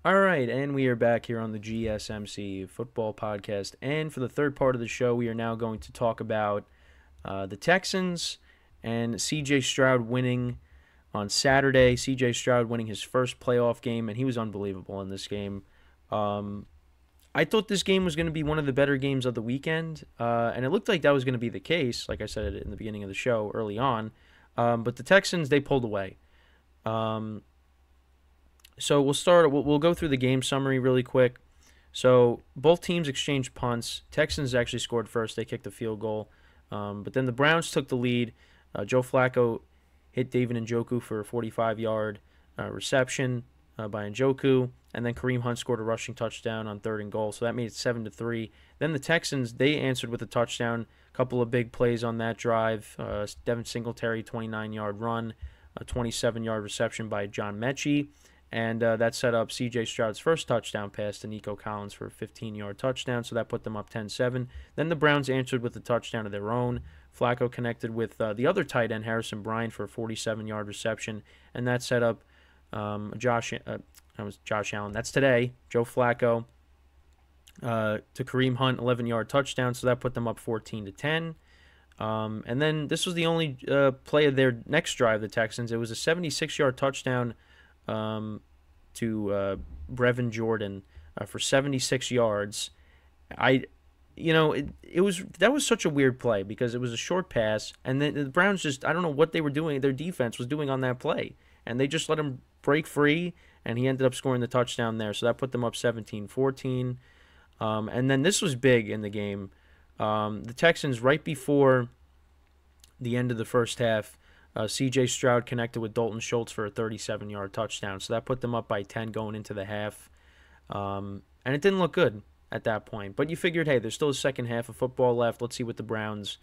All right, and we are back here on the GSMC football podcast. And for the third part of the show, we are now going to talk about the Texans and CJ Stroud winning on Saturday. CJ Stroud winning his first playoff game, and he was unbelievable in this game. I thought this game was going to be one of the better games of the weekend, and it looked like that was going to be the case, like I said in the beginning of the show early on. But the Texans, they pulled away. So we'll go through the game summary really quick. So both teams exchanged punts. Texans actually scored first. They kicked a field goal. But then the Browns took the lead. Joe Flacco hit David Njoku for a 45-yard reception by Njoku. And then Kareem Hunt scored a rushing touchdown on 3rd and goal. So that made it 7-3. Then the Texans, they answered with a touchdown. A couple of big plays on that drive. Devin Singletary, 29-yard run. A 27-yard reception by John Mechie. And that set up C.J. Stroud's first touchdown pass to Nico Collins for a 15-yard touchdown, so that put them up 10-7. Then the Browns answered with a touchdown of their own. Flacco connected with the other tight end, Harrison Bryant, for a 47-yard reception, and that set up Josh Allen. That's today. Joe Flacco to Kareem Hunt, 11-yard touchdown, so that put them up 14-10. And then this was the only play of their next drive, the Texans. It was a 76-yard touchdown to Brevin Jordan for 76 yards. That was such a weird play because it was a short pass, and then the Browns just, I don't know what they were doing, their defense was doing on that play, and they just let him break free, and he ended up scoring the touchdown there, so that put them up 17-14. And then this was big in the game. The Texans, right before the end of the first half, CJ Stroud connected with Dalton Schultz for a 37-yard touchdown. So that put them up by 10 going into the half. And it didn't look good at that point. But you figured, hey, there's still a second half of football left. Let's see what the Browns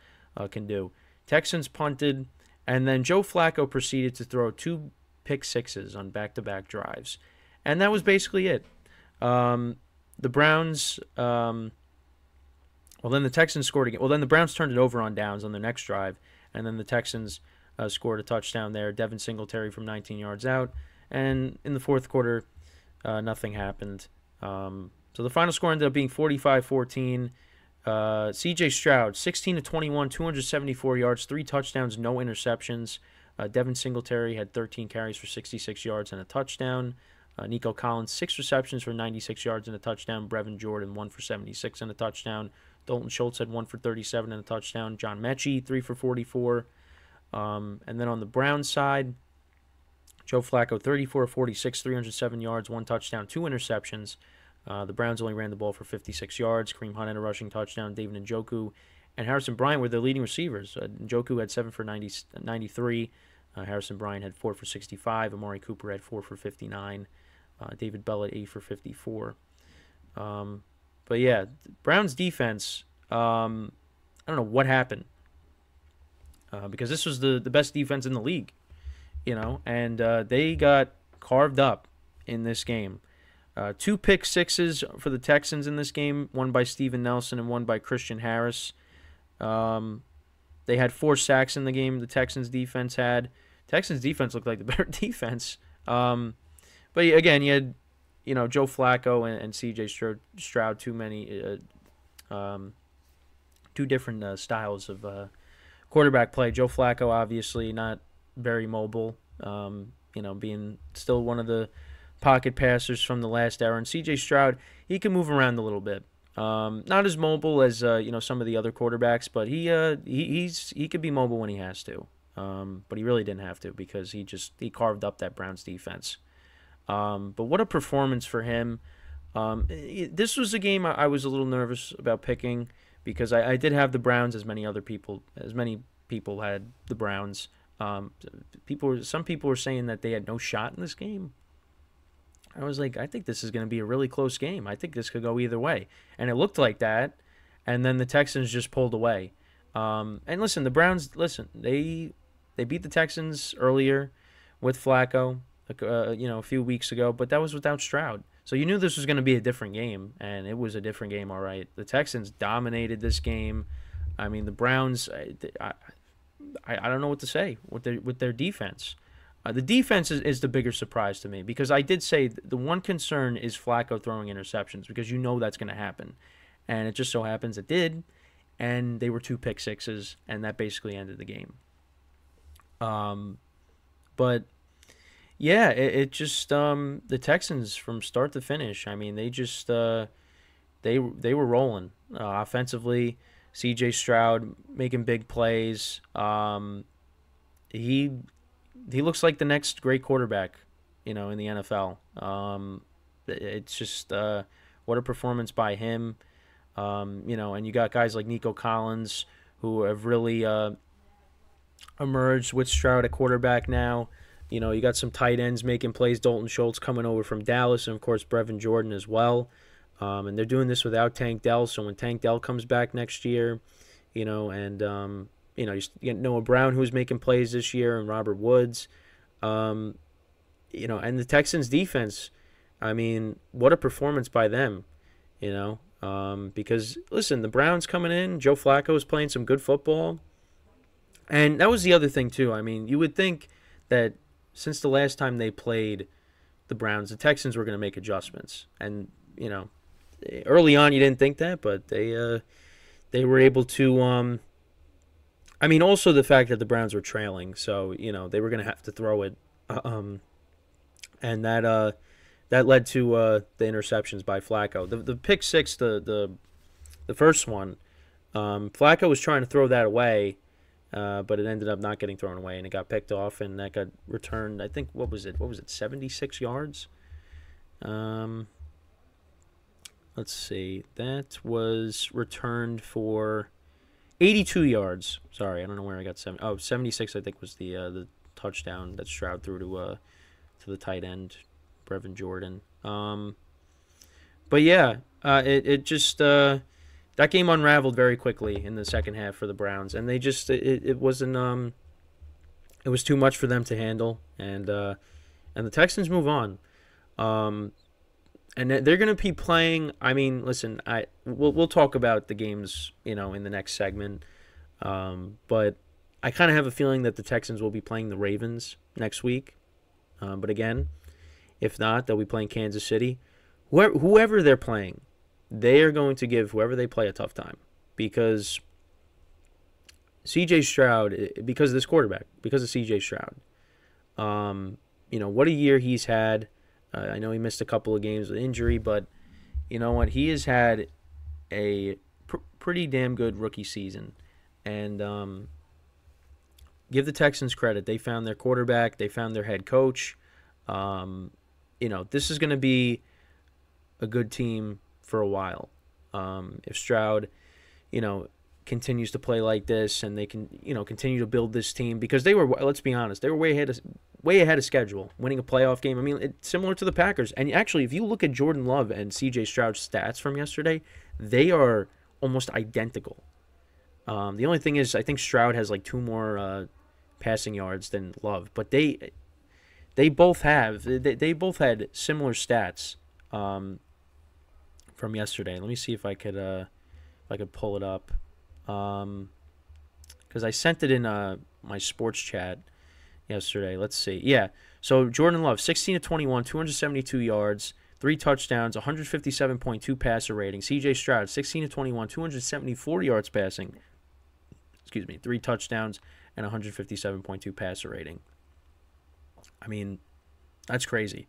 can do. Texans punted, and then Joe Flacco proceeded to throw 2 pick sixes on back-to-back drives. And that was basically it. The Browns... then the Texans scored again. Well, then the Browns turned it over on downs on their next drive, and then the Texans scored a touchdown there. Devin Singletary from 19 yards out. And in the fourth quarter, nothing happened. So the final score ended up being 45-14. CJ Stroud, 16-21, 274 yards, 3 touchdowns, no interceptions. Devin Singletary had 13 carries for 66 yards and a touchdown. Nico Collins, 6 receptions for 96 yards and a touchdown. Brevin Jordan, 1 for 76 and a touchdown. Dalton Schultz had 1 for 37 and a touchdown. John Mechie, 3 for 44. And then on the Browns side, Joe Flacco, 34 of 46, 307 yards, 1 touchdown, 2 interceptions. The Browns only ran the ball for 56 yards. Kareem Hunt had a rushing touchdown. David Njoku and Harrison Bryant were their leading receivers. Njoku had 7 for 93. Harrison Bryant had 4 for 65. Amari Cooper had 4 for 59. David Bell had 8 for 54. But yeah, Browns defense, I don't know what happened. Because this was the best defense in the league, and they got carved up in this game. 2 pick sixes for the Texans in this game, one by Steven Nelson and one by Christian Harris. They had 4 sacks in the game, the Texans defense had. Texans defense looked like the better defense. But again, you had, Joe Flacco and CJ Stroud, two different styles of quarterback play. Joe Flacco, obviously, not very mobile, being still one of the pocket passers from the last era. And C.J. Stroud, he can move around a little bit. Not as mobile as some of the other quarterbacks, but he could be mobile when he has to. But he really didn't have to because he carved up that Browns defense. But what a performance for him. This was a game I was a little nervous about picking because I did have the Browns as many people had the Browns. Some people were saying that they had no shot in this game. I was like, I think this is going to be a really close game. I think this could go either way. And it looked like that, and then the Texans just pulled away. And listen, the Browns, they beat the Texans earlier with Flacco, a few weeks ago, but that was without Stroud. So you knew this was going to be a different game, and it was a different game, all right. The Texans dominated this game. I mean, the Browns, I don't know what to say with their defense. The defense is the bigger surprise to me because I did say the one concern is Flacco throwing interceptions because you know that's going to happen. And it just so happens it did. And they were 2 pick sixes, and that basically ended the game. But yeah, it just the Texans from start to finish. I mean, they just they were rolling offensively. CJ Stroud making big plays. He looks like the next great quarterback, in the NFL. It's just what a performance by him. And you got guys like Nico Collins who have really emerged with Stroud at quarterback now. You got some tight ends making plays. Dalton Schultz coming over from Dallas, and of course Brevin Jordan as well. And they're doing this without Tank Dell. So when Tank Dell comes back next year, you get Noah Brown who's making plays this year, and Robert Woods. And the Texans defense, I mean, what a performance by them, because listen, the Browns coming in, Joe Flacco is playing some good football. And that was the other thing too. I mean, you would think that since the last time they played the Browns, the Texans were going to make adjustments. And, early on you didn't think that, but they were able to also the fact that the Browns were trailing, so they were going to have to throw it, and that led to the interceptions by Flacco. The pick six, the first one, Flacco was trying to throw that away, but it ended up not getting thrown away, and it got picked off, and that got returned. I think what was it 76 yards? Let's see. That was returned for 82 yards. Sorry, I don't know where I got 76, I think, was the touchdown that Stroud threw to the tight end, Brevin Jordan. But yeah, it just that game unraveled very quickly in the second half for the Browns, and they just it wasn't it was too much for them to handle, and the Texans move on. And they're going to be playing. I mean, listen, we'll talk about the games, in the next segment. But I kind of have a feeling that the Texans will be playing the Ravens next week. But again, if not, they'll be playing Kansas City. Whoever they're playing, they are going to give whoever they play a tough time because CJ Stroud, because of this quarterback, because of CJ Stroud. What a year he's had. I know he missed a couple of games with injury, but you know what? He has had a pretty damn good rookie season. And give the Texans credit. They found their quarterback. They found their head coach. This is going to be a good team for a while. If Stroud, continues to play like this and they can, continue to build this team because they were, let's be honest, they were way ahead of schedule, winning a playoff game. I mean, it's similar to the Packers. And actually, if you look at Jordan Love and CJ Stroud's stats from yesterday, they are almost identical. The only thing is, I think Stroud has like 2 more passing yards than Love, but they both had similar stats from yesterday. Let me see if I could pull it up because I sent it in my sports chat yesterday. Let's see. Yeah. So Jordan Love, 16 to 21, 272 yards, 3 touchdowns, 157.2 passer rating. CJ Stroud, 16 to 21, 274 yards passing. 3 touchdowns and 157.2 passer rating. I mean, that's crazy.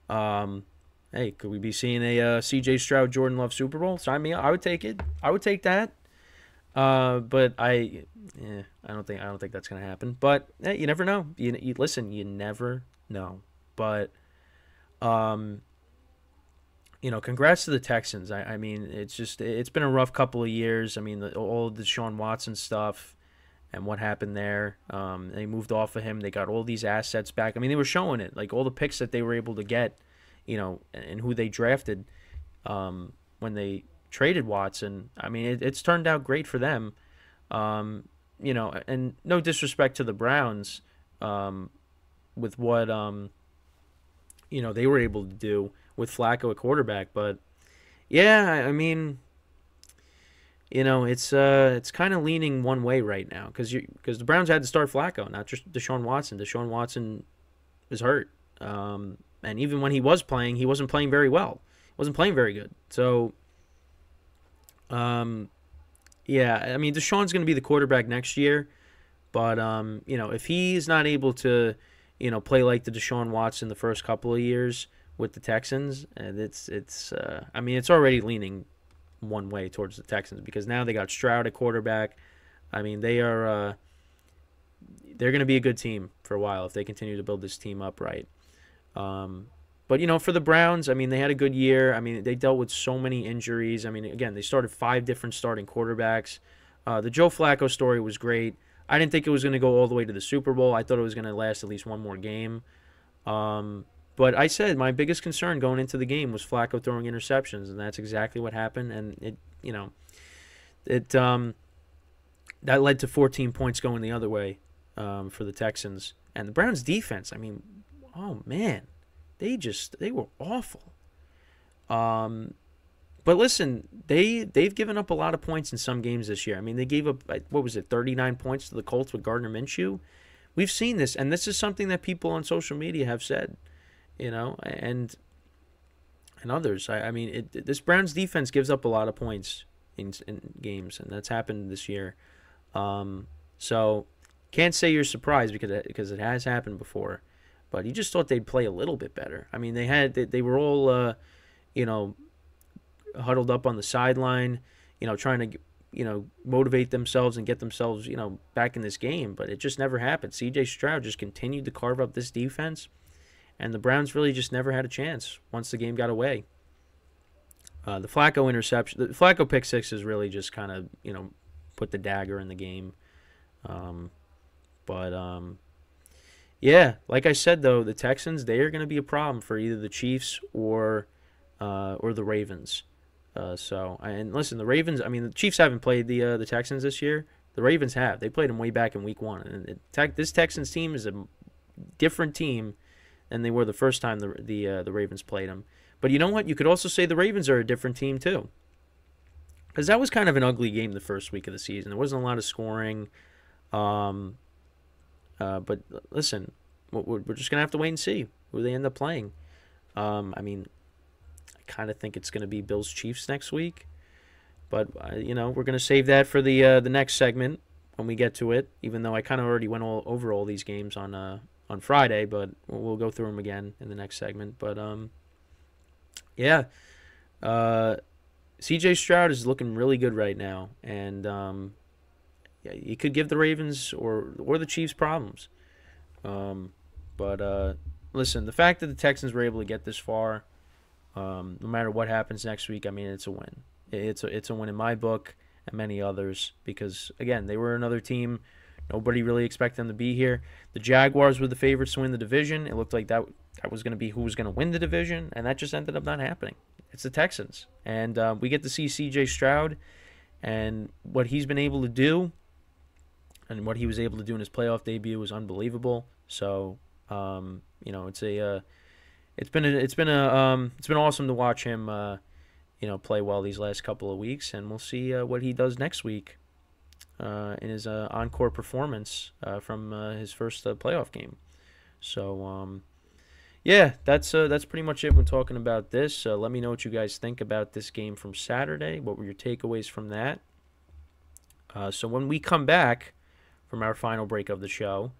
Hey, could we be seeing a CJ Stroud Jordan Love Super Bowl? Sign me up. I would take it. I would take that. But I don't think that's gonna happen. But you never know. You listen. You never know. But congrats to the Texans. I mean, it's been a rough couple of years. I mean, all the Deshaun Watson stuff and what happened there. They moved off of him. They got all these assets back. I mean, they were showing it, like all the picks that they were able to get, and who they drafted when they traded Watson. I mean, it's turned out great for them. And no disrespect to the Browns with what they were able to do with Flacco at quarterback, but yeah, I mean, it's kind of leaning one way right now because the Browns had to start Flacco, not just Deshaun Watson. Deshaun Watson, was hurt. And even when he was playing, he wasn't playing very well. He wasn't playing very good. So, yeah, I mean, Deshaun's going to be the quarterback next year. But, if he's not able to, play like the Deshaun Watson the first couple of years with the Texans, and it's already leaning one way towards the Texans because now they got Stroud at quarterback. I mean, they're going to be a good team for a while if they continue to build this team up right. But, for the Browns, I mean, they had a good year. I mean, they dealt with so many injuries. I mean, again, they started 5 different starting quarterbacks. The Joe Flacco story was great. I didn't think it was going to go all the way to the Super Bowl. I thought it was going to last at least one more game. But I said my biggest concern going into the game was Flacco throwing interceptions, and that's exactly what happened. And that led to 14 points going the other way for the Texans. And the Browns defense, I mean, oh man, they were awful. But listen, they've given up a lot of points in some games this year. I mean, they gave up, 39 points to the Colts with Gardner Minshew. We've seen this, and this is something that people on social media have said, and others. I mean, this Browns defense gives up a lot of points in games, and that's happened this year. So can't say you're surprised because it has happened before, but you just thought they'd play a little bit better. I mean, they were all huddled up on the sideline, trying to, motivate themselves and get themselves, back in this game. But it just never happened. CJ Stroud just continued to carve up this defense, and the Browns really just never had a chance once the game got away. The Flacco interception, the Flacco pick six is really just kind of, put the dagger in the game. Yeah, like I said, though, the Texans, they are going to be a problem for either the Chiefs or the Ravens. And listen, the Ravens, I mean, the Chiefs haven't played the Texans this year. The Ravens have. They played them way back in week 1. And this Texans team is a different team than they were the first time the Ravens played them. But you know what? You could also say the Ravens are a different team too. Because that was kind of an ugly game the first week of the season. There wasn't a lot of scoring. But listen, we're just going to have to wait and see who they end up playing. I mean, I kind of think it's going to be Bills-Chiefs next week. But, we're going to save that for the next segment when we get to it, even though I kind of already went over all these games on Friday, but we'll go through them again in the next segment. But, yeah, CJ Stroud is looking really good right now, and yeah, he could give the Ravens or the Chiefs problems. But listen, the fact that the Texans were able to get this far, no matter what happens next week, I mean, it's a win. It's a win in my book and many others because, again, they were another team. Nobody really expected them to be here. The Jaguars were the favorites to win the division. It looked like that was going to be who was going to win the division, and that just ended up not happening. It's the Texans. And we get to see CJ Stroud and what he's been able to do, and what he was able to do in his playoff debut was unbelievable. So, it's been awesome to watch him, play well these last couple of weeks, and we'll see what he does next week in his encore performance from his first playoff game. So, yeah, that's pretty much it when talking about this. Let me know what you guys think about this game from Saturday. What were your takeaways from that? So when we come back from our final break of the show,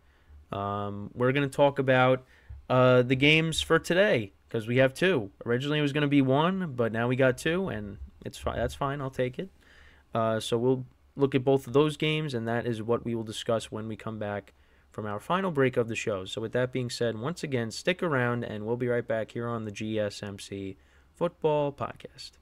we're going to talk about the games for today because we have 2. Originally it was going to be 1, but now we got 2, and it's fine. That's fine. I'll take it. So we'll look at both of those games, and that is what we will discuss when we come back from our final break of the show. So with that being said, once again, stick around, and we'll be right back here on the GSMC Football Podcast.